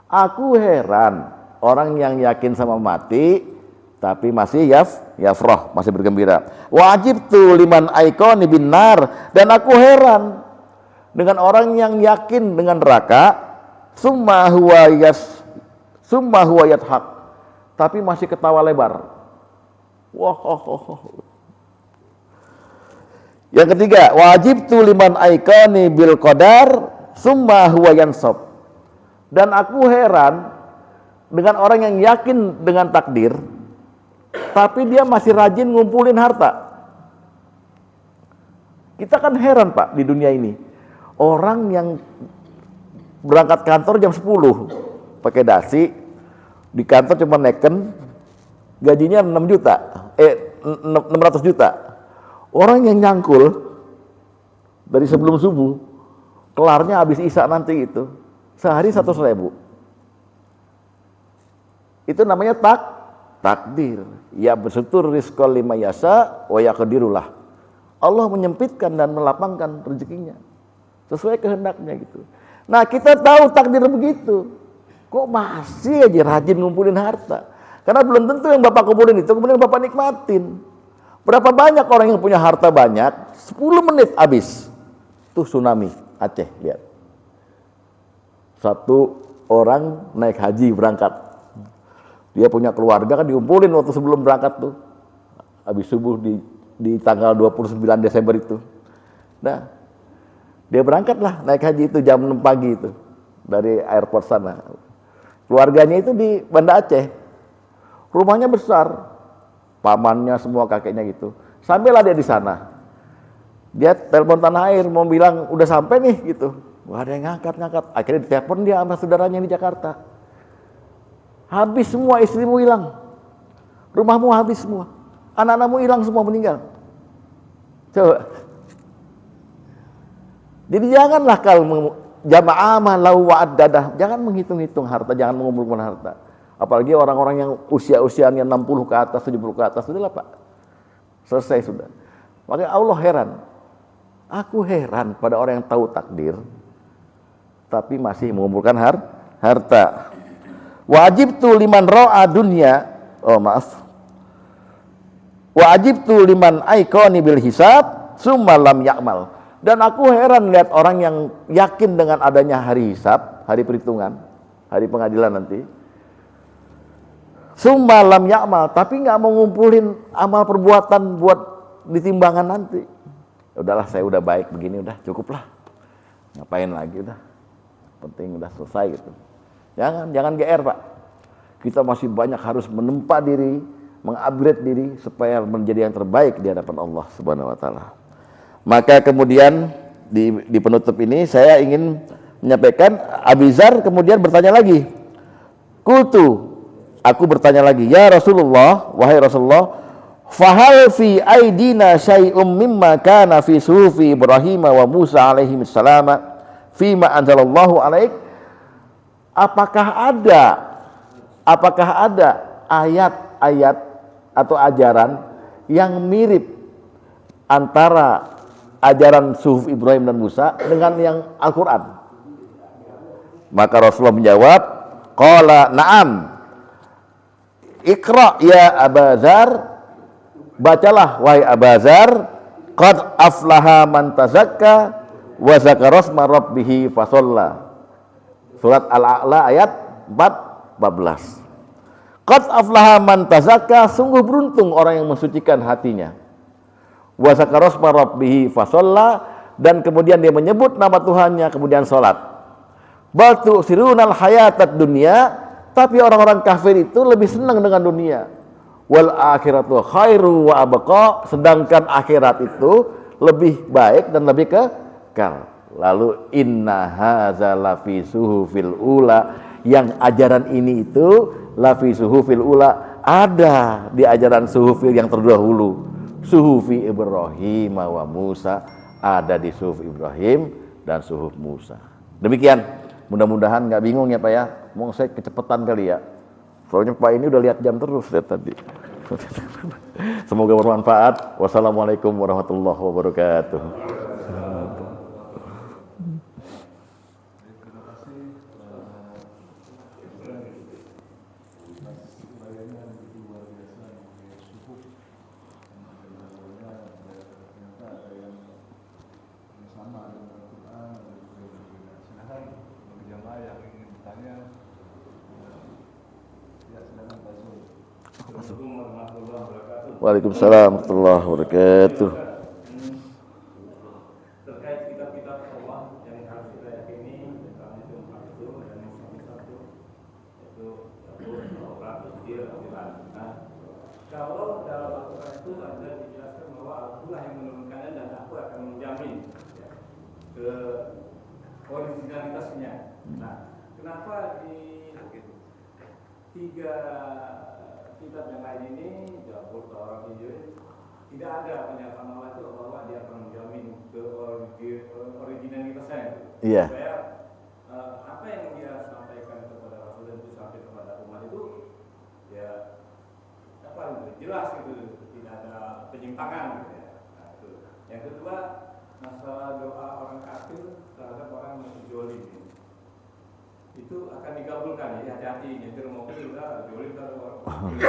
Aku heran. Orang yang yakin sama mati, tapi masih yafrah, masih bergembira. Wajib tuh liman aikoni binar. Dan aku heran dengan orang yang yakin dengan neraka, summa huwa yadhak, tapi masih ketawa lebar. Wah. Yang ketiga, wajib tuh liman aikoni bil qadar, summa huwa yansab. Dan aku heran dengan orang yang yakin dengan takdir, tapi dia masih rajin ngumpulin harta. Kita kan heran Pak di dunia ini. Orang yang berangkat kantor jam 10 pakai dasi, di kantor cuma neken, gajinya 600 juta. Orang yang nyangkul dari sebelum subuh, kelarnya habis isya nanti itu, sehari 100.000. Itu namanya takdir. Ya bersyukur rizqal lima yasa wa yaqdirulah. Allah menyempitkan dan melapangkan rezekinya sesuai kehendaknya gitu. Nah kita tahu takdir begitu, kok masih aja rajin ngumpulin harta? Karena belum tentu yang Bapak kumpulin itu kemudian Bapak nikmatin. Berapa banyak orang yang punya harta banyak, 10 menit habis. Tuh tsunami Aceh, lihat. Satu orang naik haji berangkat. Dia punya keluarga kan dikumpulin waktu sebelum berangkat tuh. Habis subuh di tanggal 29 Desember itu. Nah, dia berangkatlah naik haji itu jam 6 pagi itu dari airport sana. Keluarganya itu di Banda Aceh. Rumahnya besar. Pamannya semua kakeknya gitu. Sampailah dia di sana. Dia telepon tanah air mau bilang udah sampai nih gitu. Wah, ada yang ngangkat. Akhirnya ditelepon dia sama saudaranya di Jakarta. Habis semua, istrimu hilang. Rumahmu habis semua. Anak-anakmu hilang semua, meninggal. Coba. Jadi janganlah kalau jamaah malau wa'addadah, jangan menghitung-hitung harta, jangan mengumpulkan harta. Apalagi orang-orang yang usia-usianya 60 ke atas, 70 ke atas, sudahlah Pak. Selesai sudah. Makanya Allah heran. Aku heran pada orang yang tahu takdir, tapi masih mengumpulkan harta. Wajib tu liman ro'a dunya, wajib tu liman aikoni bil hisab, summa lam ya'mal. Dan aku heran lihat orang yang yakin dengan adanya hari hisab, hari perhitungan, hari pengadilan nanti. Summa lam ya'mal, tapi nggak mau ngumpulin amal perbuatan buat ditimbangan nanti. Udahlah, saya udah baik begini, udah cukuplah. Ngapain lagi udah. Penting udah selesai gitu. Jangan GR Pak. Kita masih banyak harus menempa diri, mengupgrade diri supaya menjadi yang terbaik di hadapan Allah Subhanahu wa taala. Maka kemudian di penutup ini saya ingin menyampaikan, Abi Dzar kemudian bertanya lagi. Aku bertanya lagi, ya Rasulullah, wahai Rasulullah, fahal fi aidina syai'um mimma kana fi suhufi Ibrahim wa Musa alaihi salam fima anzalallahu alaik? Apakah ada ayat-ayat atau ajaran yang mirip antara ajaran suhuf Ibrahim dan Musa dengan yang Al-Quran? Maka Rasulullah menjawab, qala na'am, Iqra ya Aba Dzar, bacalah wahai Aba Dzar, qad aflaha man tazakka wa zakara asma rabbih fasalla. Surat Al-A'la ayat 14. Qad aflaha man tazakka, sungguh beruntung orang yang mensucikan hatinya. Wa zakara asma rabbih fasalla, dan kemudian dia menyebut nama Tuhannya kemudian salat. Bal tu'sirunal hayatad dunya, tapi orang-orang kafir itu lebih senang dengan dunia. wal akhiratu khairu wa abqa, sedangkan akhirat itu lebih baik dan lebih kekal. Lalu inna hadza lafi suhufil ula, yang ajaran ini itu lafi suhufil ula, ada di ajaran suhufil yang terdahulu. Suhufi Ibrahim wa Musa, ada di suhuf Ibrahim dan suhuf Musa. Demikian, mudah-mudahan nggak bingung ya Pak ya. Mau saya kecepatan kali ya. Soalnya Pak ini udah lihat jam terus lihat tadi. Semoga bermanfaat. Wassalamualaikum warahmatullahi wabarakatuh. Waalaikumsalam warahmatullahi wabarakatuh. Terkait kitab-kitab Allah yang harus kita yakini, misalnya itu 4 itu dan yang satu yaitu Taurat, Injil, Al-Quran. Nah, kalau dalam Al-Quran itu ada dijelaskan bahwa Allah yang menurunkannya dan aku akan menjamin ya, ke originalitasnya. Nah, kenapa di 3 kitab yang lain ini, Zabur, Taurat, Injil, tidak ada pernyataan Allah itu bahwa dia akan menjamin ke originalitasnya. Iya. Supaya apa yang dia sampaikan kepada Rasul itu sampai kepada umat itu ya apa jelas gitu, tidak ada penyimpangan gitu ya. Nah, itu. Yang kedua, masalah doa orang kafir terhadap orang yang zalim itu akan dikabulkan, jadi hati-hati nyetir mobil udah zalim kalau orang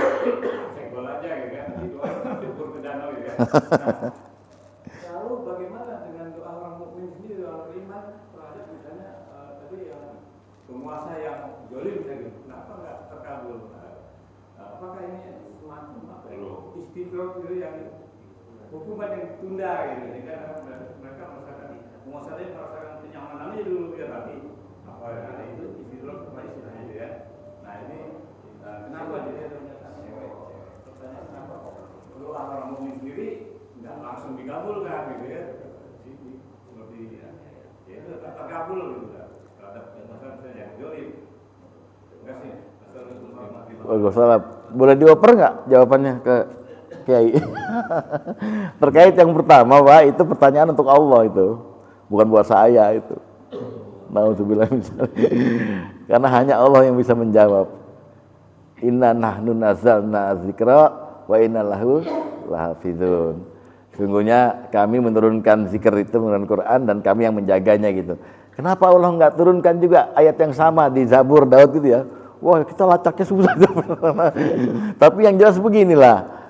senggol aja gitu kan, itu orang syukur ke danau gitu kan. Nah, lalu bagaimana dengan doa orang mukmin sendiri, orang beriman terhadap misalnya tadi yang penguasa yang zalim gitu, kenapa nggak terkabul? Apakah ini semacam apa istiqlal gitu yang hukuman yang ditunda gitu, jadi kan mereka merasakan penguasa ini merasakan kenyamanannya dulu ya, tapi apa ada itu istiqlal apa istilahnya gitu ya. Nah ini kenapa jadi pertanyaan kenapa doa orang mukmin sendiri nggak langsung dikabulkan gitu ya, seperti ya itu tak terkabul gitu terhadap masalah yang zalim. Terima kasih. Waalaikumsalam. Boleh dioper nggak jawabannya ke Kiai? Terkait yang pertama Pak, itu pertanyaan untuk Allah itu, bukan buat saya itu. Nauzubillah min dzalik. Karena hanya Allah yang bisa menjawab. Inna nahnu nazzalna dzikra wa inna lahu lahafizun. Sungguhnya kami menurunkan zikir itu, menurunkan Quran, dan kami yang menjaganya gitu. Kenapa Allah nggak turunkan juga ayat yang sama di Zabur Daud gitu ya? Wah, kita lacaknya susah. Tapi yang jelas beginilah.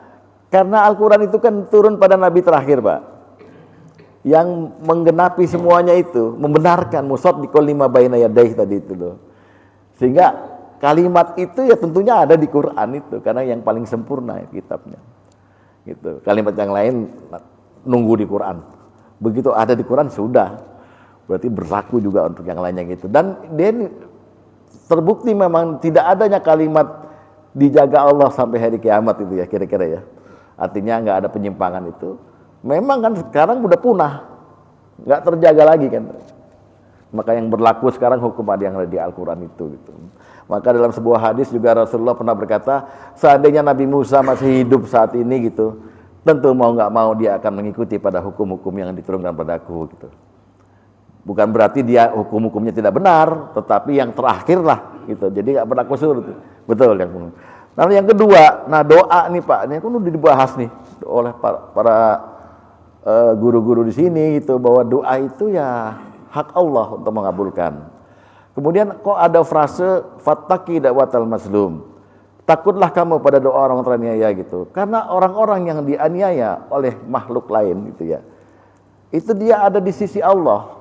Karena Al-Quran itu kan turun pada Nabi terakhir Pak, yang menggenapi semuanya itu, membenarkan musaddiqul lima baina yadayhi tadi itu loh. Sehingga kalimat itu ya tentunya ada di Quran itu, karena yang paling sempurna kitabnya. Gitu. Kalimat yang lain nunggu di Quran. Begitu ada di Quran sudah, berarti berlaku juga untuk yang lainnya gitu. Dan dia terbukti memang tidak adanya kalimat dijaga Allah sampai hari kiamat itu ya, kira-kira ya. Artinya nggak ada penyimpangan itu. Memang kan sekarang udah punah, nggak terjaga lagi kan. Maka yang berlaku sekarang hukum ada yang ada di Al-Quran itu gitu. Maka dalam sebuah hadis juga Rasulullah pernah berkata, seandainya Nabi Musa masih hidup saat ini gitu, tentu mau nggak mau dia akan mengikuti pada hukum-hukum yang diturunkan padaku gitu. Bukan berarti dia hukum-hukumnya tidak benar, tetapi yang terakhir lah gitu. Jadi nggak berlaku surut. Betul yang. Lalu yang kedua, nah doa nih Pak, ini kan udah dibahas nih oleh para guru-guru di sini gitu, bahwa doa itu ya hak Allah untuk mengabulkan. Kemudian kok ada frase fattaqi da'watal mazlum, takutlah kamu pada doa orang teraniaya gitu, karena orang-orang yang dianiaya oleh makhluk lain gitu ya, itu dia ada di sisi Allah.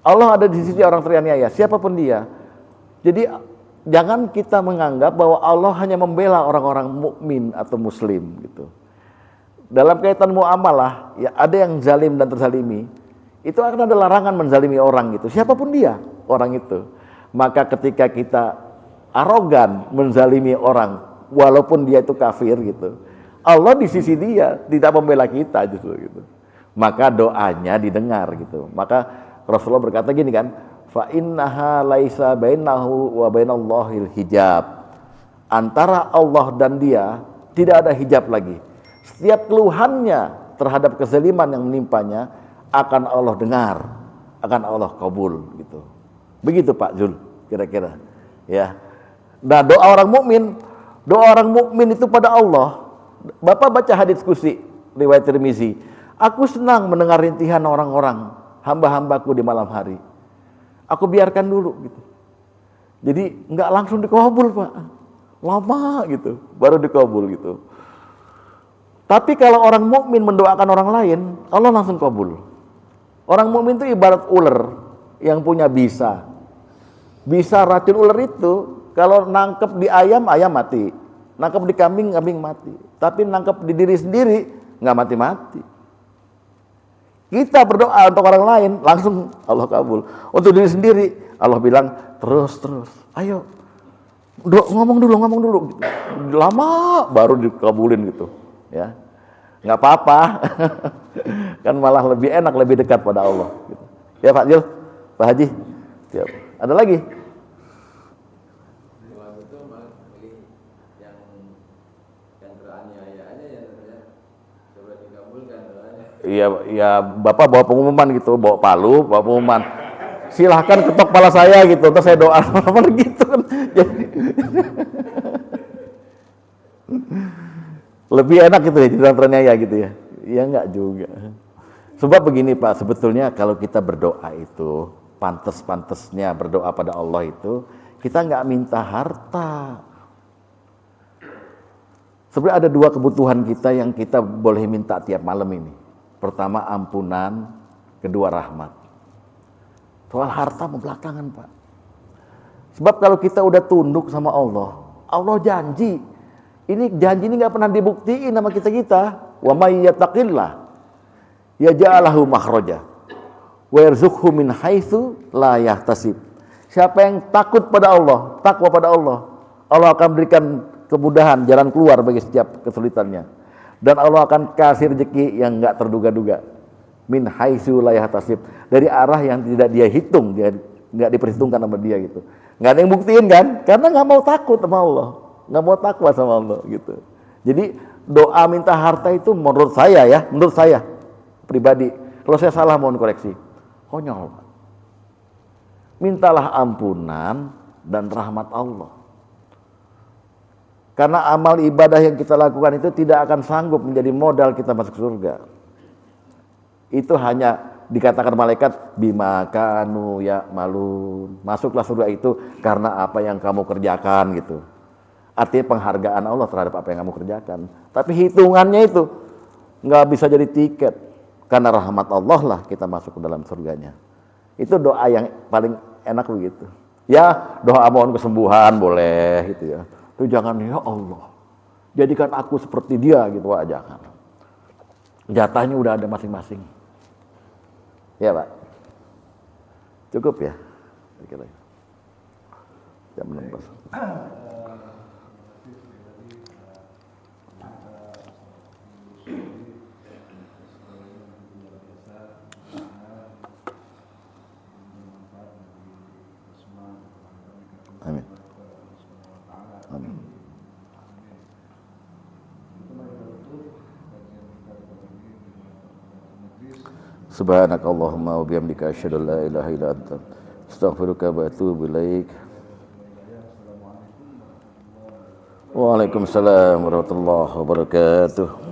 Allah ada di sisi orang teraniaya, siapapun dia. Jadi jangan kita menganggap bahwa Allah hanya membela orang-orang mukmin atau muslim gitu. Dalam kaitan muamalah, ya ada yang zalim dan terzalimi. Itu akan ada larangan menzalimi orang gitu, siapapun dia orang itu. Maka ketika kita arogan menzalimi orang walaupun dia itu kafir gitu. Allah di sisi dia tidak membela kita justru gitu. Maka doanya didengar gitu. Maka Rasulullah berkata gini kan, fa innaha laisa bainahu wa bainallahil hijab. Antara Allah dan dia tidak ada hijab lagi. Setiap keluhannya terhadap kezaliman yang menimpanya akan Allah dengar, akan Allah kabul gitu. Begitu Pak Zul kira-kira. Ya. Nah, doa orang mukmin itu pada Allah. Bapak baca hadis qudsi riwayat Tirmizi. Aku senang mendengar rintihan orang-orang, hamba-hambaku di malam hari. Aku biarkan dulu gitu. Jadi enggak langsung dikabul, Pak. Lama gitu, baru dikabul gitu. Tapi kalau orang mukmin mendoakan orang lain, Allah langsung kabul. Orang mukmin itu ibarat ular yang punya bisa. Bisa racun ular itu kalau nangkep di ayam, ayam mati. Nangkep di kambing, kambing mati. Tapi nangkep di diri sendiri nggak mati-mati. Kita berdoa untuk orang lain, langsung Allah kabul. Untuk diri sendiri, Allah bilang terus, ayo ngomong dulu gitu. Lama baru dikabulin gitu. Ya, nggak apa-apa. Kan malah lebih enak, lebih dekat pada Allah gitu. Ya Pak Jul, Pak Haji. Siap. Ada lagi? Iya, Bapak bawa pengumuman gitu, bawa palu, bawa pengumuman. Silahkan ketok kepala saya gitu, terus saya doa gitu kan. Lebih enak gitu ya, jadi teraniaya gitu ya. Ya enggak juga. Sebab begini Pak, sebetulnya kalau kita berdoa itu, pantas-pantasnya berdoa pada Allah itu, kita enggak minta harta. Sebenarnya ada dua kebutuhan kita yang kita boleh minta tiap malam ini. Pertama ampunan, kedua rahmat. Soal harta belakangan Pak. Sebab kalau kita udah tunduk sama Allah, Allah janji. Ini janji ini nggak pernah dibuktiin sama kita. Wa may yattaqillah yaj'alhu makhraja wa yarzuqhu min haitsu la yahtasib. Siapa yang takut pada Allah, takwa pada Allah, Allah akan berikan kemudahan, jalan keluar bagi setiap kesulitannya. Dan Allah akan kasih rezeki yang nggak terduga-duga. Min haitsu la yahtasib, dari arah yang tidak dia hitung, dia nggak diperhitungkan sama dia gitu. Nggak ada yang buktiin kan? Karena nggak mau takut sama Allah, nggak mau takwa sama Allah gitu. Jadi doa minta harta itu menurut saya pribadi, kalau saya salah mohon koreksi, konyol. Mintalah ampunan dan rahmat Allah. Karena amal ibadah yang kita lakukan itu tidak akan sanggup menjadi modal kita masuk surga. Itu hanya dikatakan malaikat bima kanu ya'malun. Masuklah surga itu karena apa yang kamu kerjakan gitu. Artinya penghargaan Allah terhadap apa yang kamu kerjakan. Tapi hitungannya itu nggak bisa jadi tiket. Karena rahmat Allah lah kita masuk ke dalam surganya. Itu doa yang paling enak begitu. Ya doa mohon kesembuhan boleh gitu ya. Itu jangan ya Allah jadikan aku seperti dia gitu, wah jangan. Jatahnya udah ada masing-masing. Ya Pak, cukup ya? Kira-kira jam 16. Amin. Amin. Subhanakallahumma wa bihamdika asyhadu an la ilaha illa anta astaghfiruka wa atubu ilaik. Waalaikumsalam warahmatullahi wabarakatuh.